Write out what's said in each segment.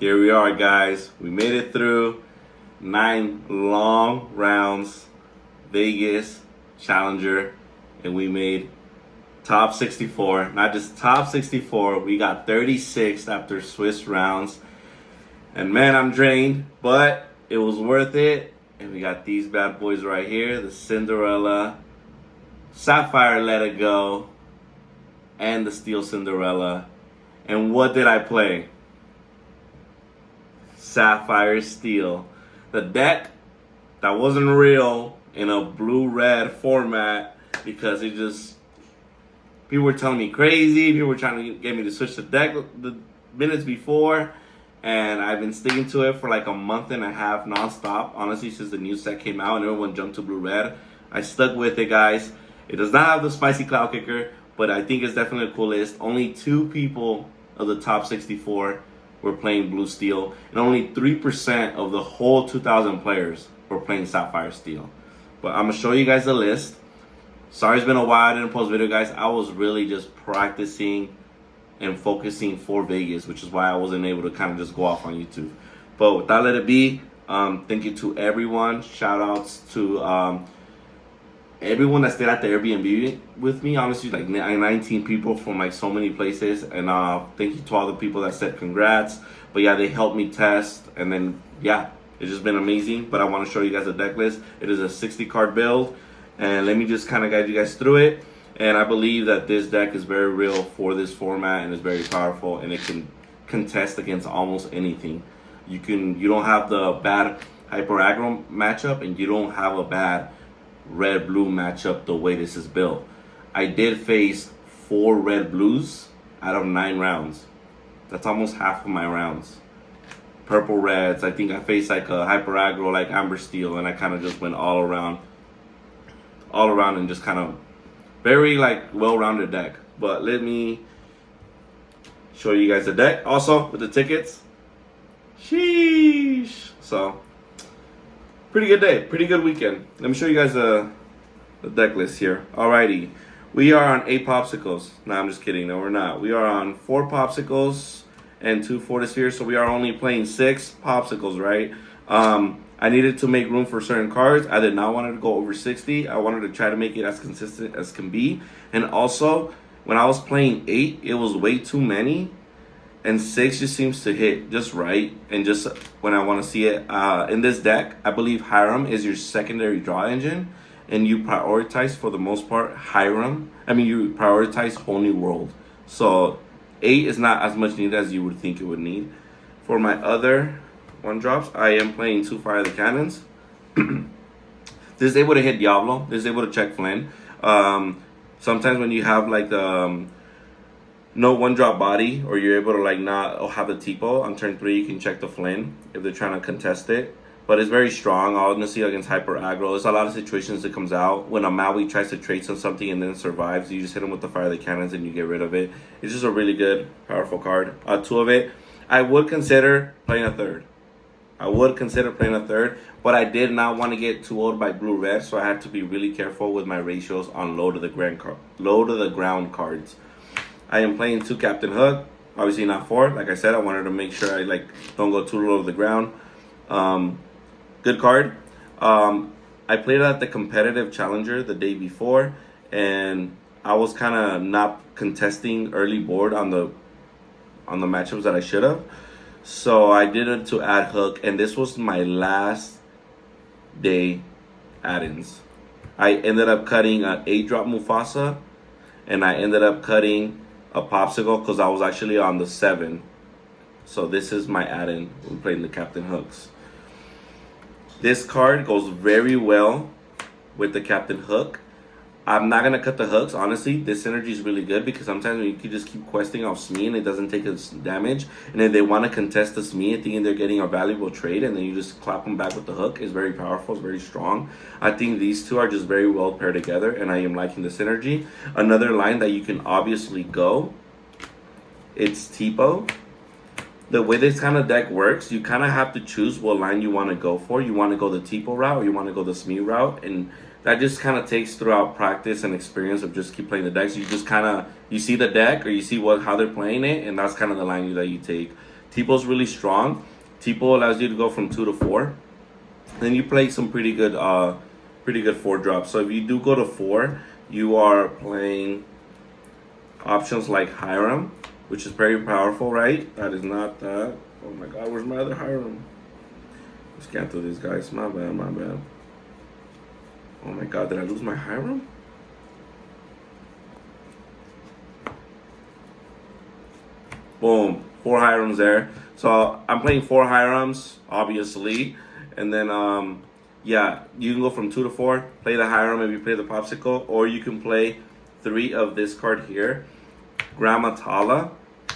Here we are, guys. We made it through 9 long rounds, Vegas, Challenger, and we made top 64. Not just top 64, we got 36 after Swiss rounds. And man, I'm drained, but it was worth it. And we got these bad boys right here, the Cinderella, Sapphire Let It Go, and the Steel Cinderella. And what did I play? Sapphire Steel. The deck that wasn't real in a blue-red format because it just... people were telling me crazy. People were trying to get me to switch the deck the minutes before. And I've been sticking to it for like a month and a half nonstop. Honestly, since the new set came out and everyone jumped to blue-red. I stuck with it, guys. It does not have the spicy cloud kicker, but I think it's definitely a cool list. Only 2 people of the top 64 were playing blue steel, and only 3% of the whole 2,000 players were playing Sapphire Steel. But I'm gonna show you guys the list. Sorry it's been a while, I didn't post video, guys. I was really just practicing and focusing for Vegas, which is why I wasn't able to kind of just go off on YouTube. But with that, let it be. Thank you to everyone. Shout outs to everyone that stayed at the Airbnb with me. Honestly, like 19 people from like so many places. And thank you to all the people that said congrats. But yeah, they helped me test. And then, yeah, it's just been amazing. But I want to show you guys the deck list. It is a 60 card build. And let me just kind of guide you guys through it. And I believe that this deck is very real for this format and is very powerful. And it can contest against almost anything. You don't have the bad hyper aggro matchup. And you don't have a bad red-blue matchup the way this is built. I did face 4 red-blues out of 9 rounds. That's almost half of my rounds. Purple-reds, I think I faced like a hyper aggro like Amber Steel, and I kind of just went all around and just kind of very like well-rounded deck. But let me show you guys the deck. Also, with the tickets. Sheesh. So, pretty good day, pretty good weekend. Let me show you guys the deck list here. Alrighty, we are on 8 Pawpsicles. No, I'm just kidding. No, we're not. We are on 4 Pawpsicles and 2 Fortisphere. So we are only playing 6 Pawpsicles, right? I needed to make room for certain cards. I did not want it to go over 60. I wanted to try to make it as consistent as can be. And also, when I was playing 8, it was way too many. And 6 just seems to hit just right. And just when I want to see it. In this deck, I believe Hiram is your secondary draw engine. And you prioritize, for the most part, Hiram. You prioritize Whole New World. So 8 is not as much needed as you would think it would need. For my other 1-drops, I am playing 2 Fire the Cannons. This is able to hit Diablo. This is able to check Flynn. Sometimes when you have like the... no 1-drop body, or you're able to like not have a Tipo on turn 3, you can check the Flynn if they're trying to contest it. But it's very strong, honestly, against hyper aggro. There's a lot of situations that comes out when a Maui tries to trace on something and then survives. You just hit him with the Fire of the Cannons and you get rid of it. It's just a really good, powerful card. 2 of it. I would consider playing a 3rd. But I did not want to get too old by blue-red, so I had to be really careful with my ratios on low to the ground cards. I am playing 2 Captain Hook, obviously not 4. Like I said, I wanted to make sure I don't go too low to the ground. Good card. I played at the competitive challenger the day before, and I was kind of not contesting early board on the matchups that I should have. So I did it to add Hook, and this was my last day add-ins. I ended up cutting an 8-drop Mufasa, and I ended up cutting a Pawpsicle because I was actually on the 7. So this is my add-in when playing the Captain Hooks. This card goes very well with the Captain Hook. I'm not going to cut the hooks, honestly. This synergy is really good because sometimes you can just keep questing off Smee and it doesn't take as damage. And if they want to contest the Smee thinking they're getting a valuable trade and then you just clap them back with the hook, is very powerful, it's very strong. I think these two are just very well paired together and I am liking the synergy. Another line that you can obviously go, it's Tipo. The way this kind of deck works, you kind of have to choose what line you want to go for. You want to go the Tipo route or you want to go the Smee route, and that just kind of takes throughout practice and experience of just keep playing the decks. You just kind of, you see the deck or you see how they're playing it, and that's kind of the line that you take. Tipo's really strong. Tipo allows you to go from 2 to 4. Then you play some pretty good 4 drops. So if you do go to 4, you are playing options like Hiram, which is very powerful, right? That is not that. Oh my god, where's my other Hiram? Let's cancel these guys. My bad, my bad. Oh my god, did I lose my Hiram? Boom. 4 Hirams there. So I'm playing 4 Hirams, obviously. And then, yeah, you can go from 2 to 4. Play the Hiram if you play the Pawpsicle. Or you can play 3 of this card here. Gramma Tala.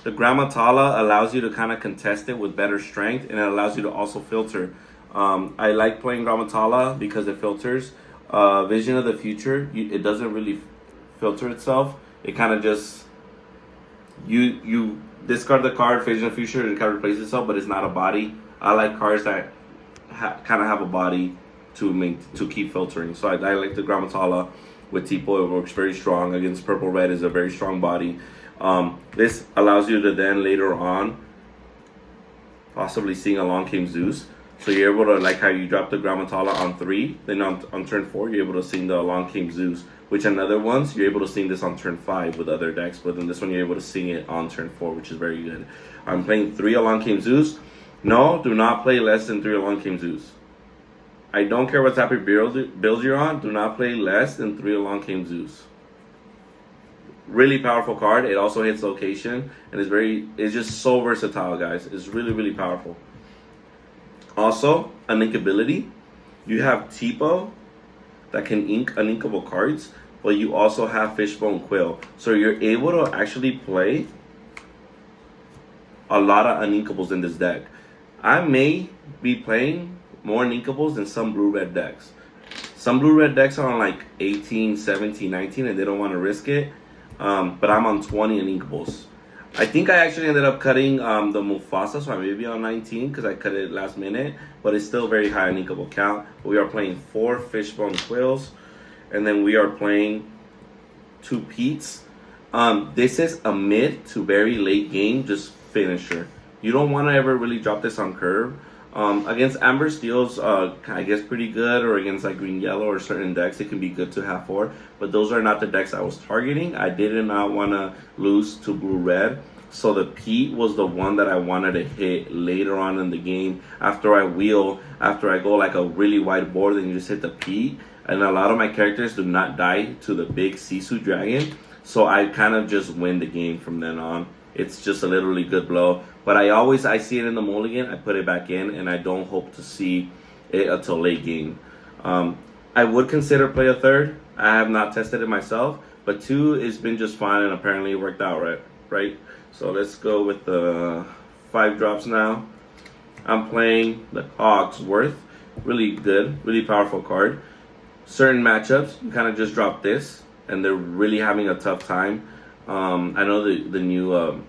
The Gramma Tala allows you to kind of contest it with better strength. And it allows you to also filter. I like playing Gramma Tala because it filters. Vision of the Future, it doesn't really filter itself. It kind of just... You discard the card, Vision of the Future, and it kind of replaces itself, but it's not a body. I like cards that kind of have a body to keep filtering. So I like the Gramma Tala with Tipo. It works very strong against purple red. Is a very strong body. This allows you to then later on possibly seeing Along Came Zeus. So you're able to, like how you drop the Gramma Tala on 3, then on turn 4 you're able to sing the Along Came Zeus. Which in other ones you're able to sing this on turn 5 with other decks, but then this one you're able to sing it on turn 4, which is very good. I'm playing 3 Along Came Zeus. No, do not play less than 3 Along Came Zeus. I don't care what type of build you're on. Do not play less than 3 Along Came Zeus. Really powerful card. It also hits location and it's just so versatile, guys. It's really, really powerful. Also, uninkability. You have Tipo that can ink uninkable cards, but you also have Fishbone Quill. So you're able to actually play a lot of uninkables in this deck. I may be playing more uninkables than some blue-red decks. Some blue-red decks are on like 18, 17, 19, and they don't want to risk it. But I'm on 20 uninkables. I think I actually ended up cutting the Mufasa, so I may be on 19 because I cut it last minute. But it's still very high uninkable count. We are playing 4 Fishbone Quills, and then we are playing 2 Peats. This is a mid to very late game, just finisher. You don't want to ever really drop this on curve. Against Amber Steel's, I guess pretty good, or against like Green Yellow or certain decks, it can be good to have 4. But those are not the decks I was targeting. I did not want to lose to Blue Red, so the Pete was the one that I wanted to hit later on in the game. After I go like a really wide board, then you just hit the Pete. And a lot of my characters do not die to the big Sisu Dragon, so I kind of just win the game from then on. It's just a literally good blow. But I see it in the mulligan, I put it back in, and I don't hope to see it until late game. I would consider play a 3rd. I have not tested it myself, but 2 has been just fine, and apparently it worked out right? So let's go with the 5 drops now. I'm playing the Cogsworth. Really good, really powerful card. Certain matchups, you kind of just drop this, and they're really having a tough time. I know the new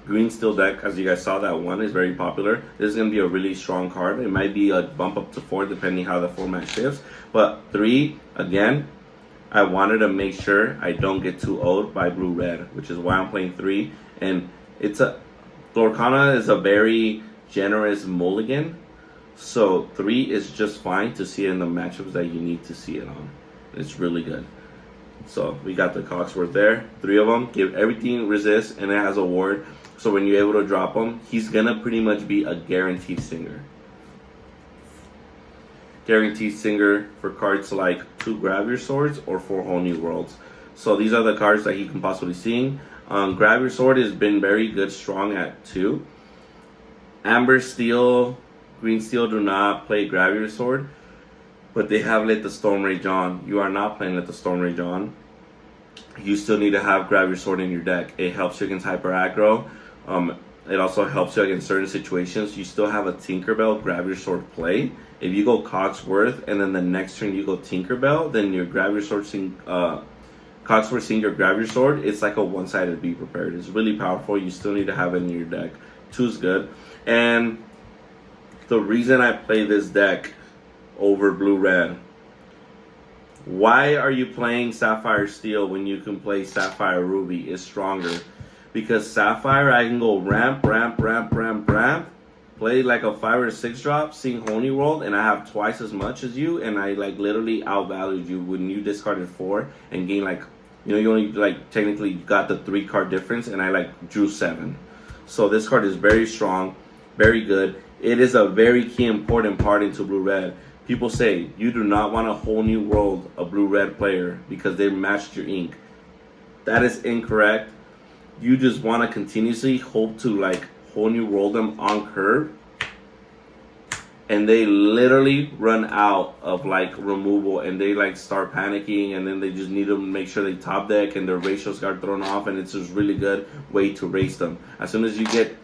Green Steel deck, as you guys saw, that one is very popular. This is going to be a really strong card. It might be a bump up to 4 depending how the format shifts. But 3, again, I wanted to make sure I don't get too old by blue-red, which is why I'm playing 3. And Lorcana is a very generous mulligan. So 3 is just fine to see it in the matchups that you need to see it on. It's really good. So we got the Cogsworth there. 3 of them. Give everything resist, and it has a ward. So when you're able to drop him, he's going to pretty much be a guaranteed singer. Guaranteed singer for cards like 2 Grab Your Swords or 4 Whole New Worlds. So these are the cards that he can possibly sing. Grab Your Sword has been very good, strong at 2. Amber Steel, Green Steel do not play Grab Your Sword, but they have Let the Storm Rage On. You are not playing Let the Storm Rage On. You still need to have Grab Your Sword in your deck. It helps you against hyper aggro. It also helps you against certain situations. You still have a Tinkerbell Grab Your Sword play. If you go Cogsworth and then the next turn you go Tinkerbell, then your Grab Your Sword Cogsworth sing your Grab Your Sword. It's like a one-sided Be Prepared. It's really powerful. You still need to have it in your deck. 2 is good. And the reason I play this deck over blue-red, why are you playing Sapphire Steel when you can play Sapphire Ruby? Is stronger. Because Sapphire, I can go ramp, play like a 5 or 6 drop, sing Holy World, and I have twice as much as you, and I like literally outvalued you when you discarded 4 and gained like, you know, you only like technically got the 3 card difference, and I like drew 7. So this card is very strong, very good. It is a very key important part into blue-red. People say you do not want a whole new world of blue-red player because they matched your ink. That is incorrect. You just want to continuously hope to like whole new world them on curve, and they literally run out of like removal, and they like start panicking, and then they just need to make sure they top deck and their ratios got thrown off, and it's just really good way to race them. As soon as you get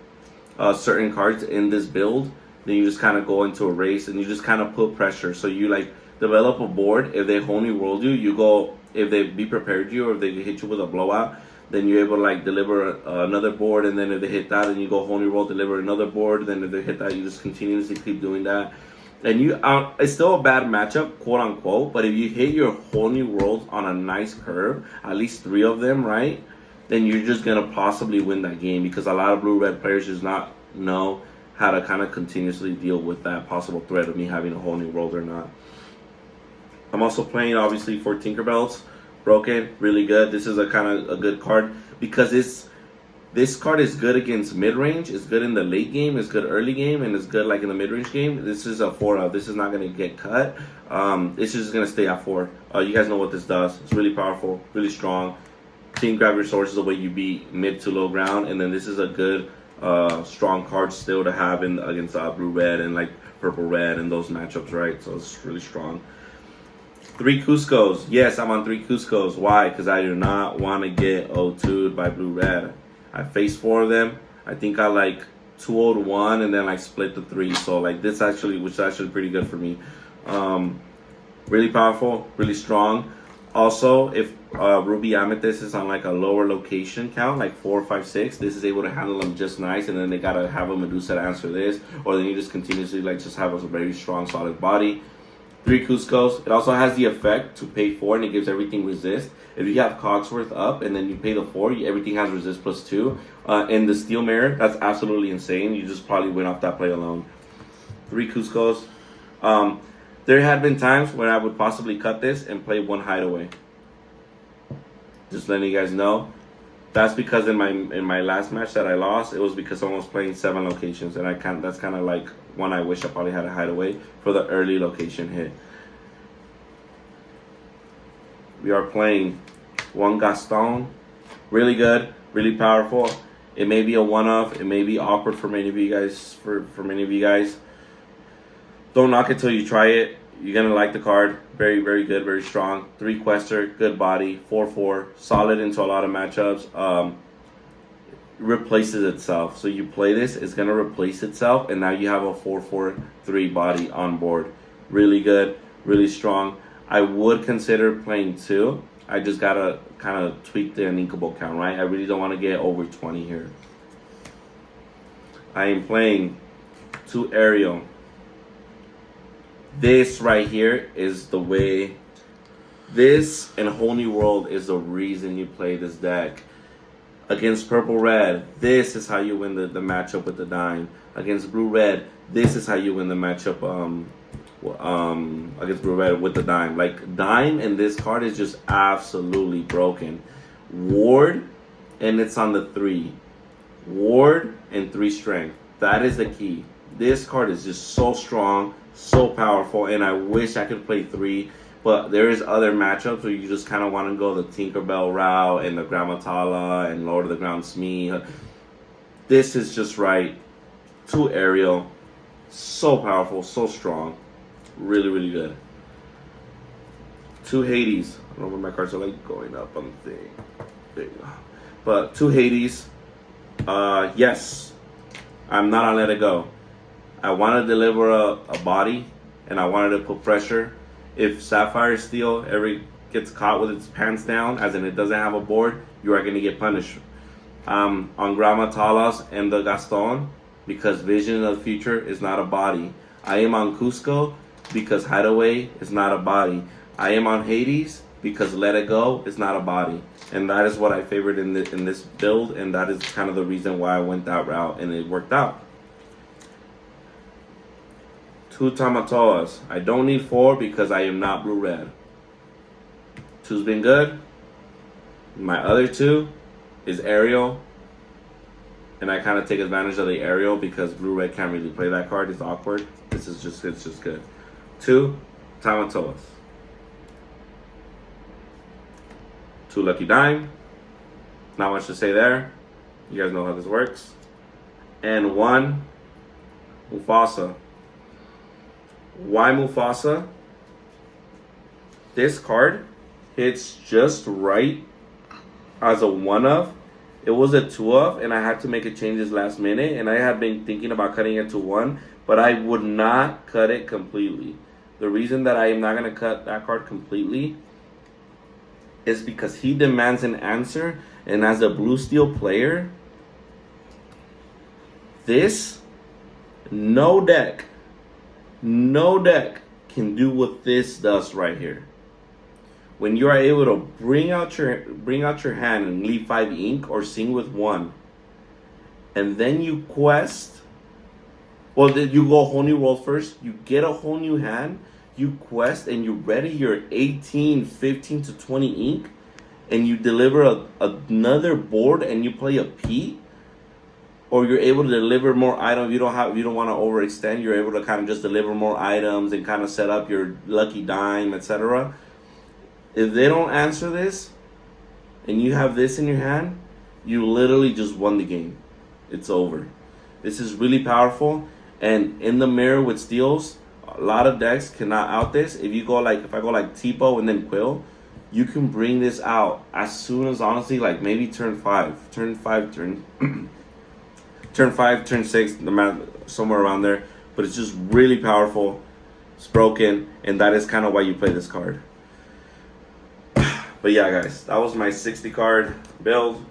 certain cards in this build, then you just kind of go into a race, and you just kind of put pressure. So you like develop a board. If they whole new world you, you go. If they be prepared you, or if they hit you with a blowout, then you're able to like deliver another board, and then if they hit that, then you go whole new world, deliver another board. Then if they hit that, you just continuously keep doing that. And you, it's still a bad matchup, quote unquote. But if you hit your whole new world on a nice curve, at least 3 of them, right? Then you're just gonna possibly win that game, because a lot of blue-red players just not know how to kind of continuously deal with that possible threat of me having a whole new world or not. I'm also playing obviously for Tinkerbells. Broken, really good. This is a kind of a good card because this card is good against mid-range, it's good in the late game, it's good early game, and it's good like in the mid-range game. This is a 4 this is not going to get cut. This is just going to stay at 4. You guys know what this does. It's really powerful, really strong. Team grab resources the way you beat mid to low ground, and then this is a good strong card still to have in against blue-red and like purple-red and those matchups, right? So it's really strong. 3 Kuzcos. Yes, I'm on 3 Kuzcos. Why? Because I do not want to get O2'd by blue-red. I faced 4 of them. I think I like 2-0'd 1 and then like split the 3. So like this actually, which is actually pretty good for me. Really powerful, really strong. Also, if Ruby Amethyst is on like a lower location count, like 4, 5, 6, this is able to handle them just nice. And then they gotta have a Medusa to answer this, or then you just continuously like just have a very strong, solid body. 3 Kuzcos. It also has the effect to pay 4 and it gives everything resist. If you have Cogsworth up and then you pay the 4, everything has resist +2. And the Steel Mirror, that's absolutely insane. You just probably win off that play alone. 3 Kuzcos. There had been times when I would possibly cut this and play 1 Hideaway. Just letting you guys know. That's because in my last match that I lost, it was because someone was playing 7 locations, and that's kind of like one I wish I probably had a Hideaway for the early location hit. We are playing 1 Gaston, really good, really powerful. It may be a one-off, it may be awkward for many of you guys. For many of you guys, don't knock it till you try it. You're gonna like the card. Very, very good, very strong. 3 Quester, good body, 4/4, solid into a lot of matchups. Replaces itself. So you play this, it's gonna replace itself, and now you have a 4/4/3 body on board. Really good, really strong. I would consider playing 2. I just gotta kind of tweak the uninkable count, right? I really don't want to get over 20 here. I am playing 2 Ariel. This right here is the way. This and Whole New World is the reason you play this deck. Against purple-red, this is how you win the matchup with the dime. Against blue-red, this is how you win the matchup against blue-red with the dime. Like, dime and this card is just absolutely broken. Ward, and it's on the 3. Ward and 3 strength. That is the key. This card is just so strong, so powerful, and I wish I could play 3. But there is other matchups where you just kind of want to go the Tinkerbell route and the Gramma Tala and Lord of the Ground Smee. This is just right. 2 Ariel. So powerful, so strong. Really, really good. 2 Hades. I don't know where my cards are like going up on the thing. There you go. But 2 Hades. Yes. I'm not on Let It Go. I want to deliver a body, and I wanted to put pressure. If Sapphire Steel ever gets caught with its pants down, as in it doesn't have a board, you are going to get punished. On Gramma, Talas, and the Gaston, because Vision of the Future is not a body. I am on Kuzco because Hideaway is not a body. I am on Hades because Let It Go is not a body. And that is what I favored in this build, and that is kind of the reason why I went that route, and it worked out. 2 Tamatoas. I don't need 4 because I am not blue-red. 2's been good. My other 2 is Ariel. And I kind of take advantage of the Ariel because blue-red can't really play that card. It's awkward. It's just good. 2 Tamatoas. 2 Lucky Dime. Not much to say there. You guys know how this works. And 1 Mufasa. Why Mufasa? This card hits just right as a 1-of. It was a 2-of, and I had to make a changes last minute, and I had been thinking about cutting it to 1, but I would not cut it completely. The reason that I am not going to cut that card completely is because he demands an answer, and as a blue steel player, this, no deck can do what this does right here. When you are able to bring out your hand and leave 5 ink or sing with 1, and then you quest, well, then you go a whole new world first, you get a whole new hand, you quest, and you ready your 18, 15 to 20 ink, and you deliver another board and you play a P, or you're able to deliver more items. You don't want to overextend. You're able to kind of just deliver more items and kind of set up your lucky dime, etc. If they don't answer this, and you have this in your hand, you literally just won the game. It's over. This is really powerful, and in the mirror with steals, a lot of decks cannot out this. If I go like Tipo and then Quill, you can bring this out as soon as, honestly, like maybe turn 5, turn 5, turn 6, no matter, somewhere around there. But it's just really powerful. It's broken, and that is kind of why you play this card. But yeah, guys, that was my 60 card build.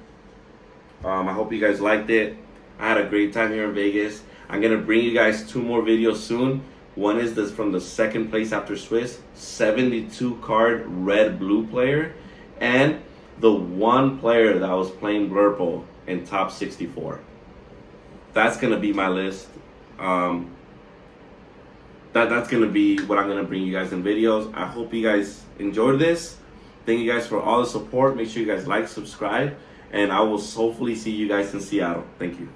I hope you guys liked it. I had a great time here in Vegas. I'm gonna bring you guys 2 more videos soon. One is this from the second place after Swiss, 72 card red blue player, and the 1 player that was playing Blurple in top 64. That's gonna be my list. That's gonna be what I'm gonna bring you guys in videos. I hope you guys enjoyed this. Thank you guys for all the support. Make sure you guys like, subscribe, and I will hopefully see you guys in Seattle. Thank you.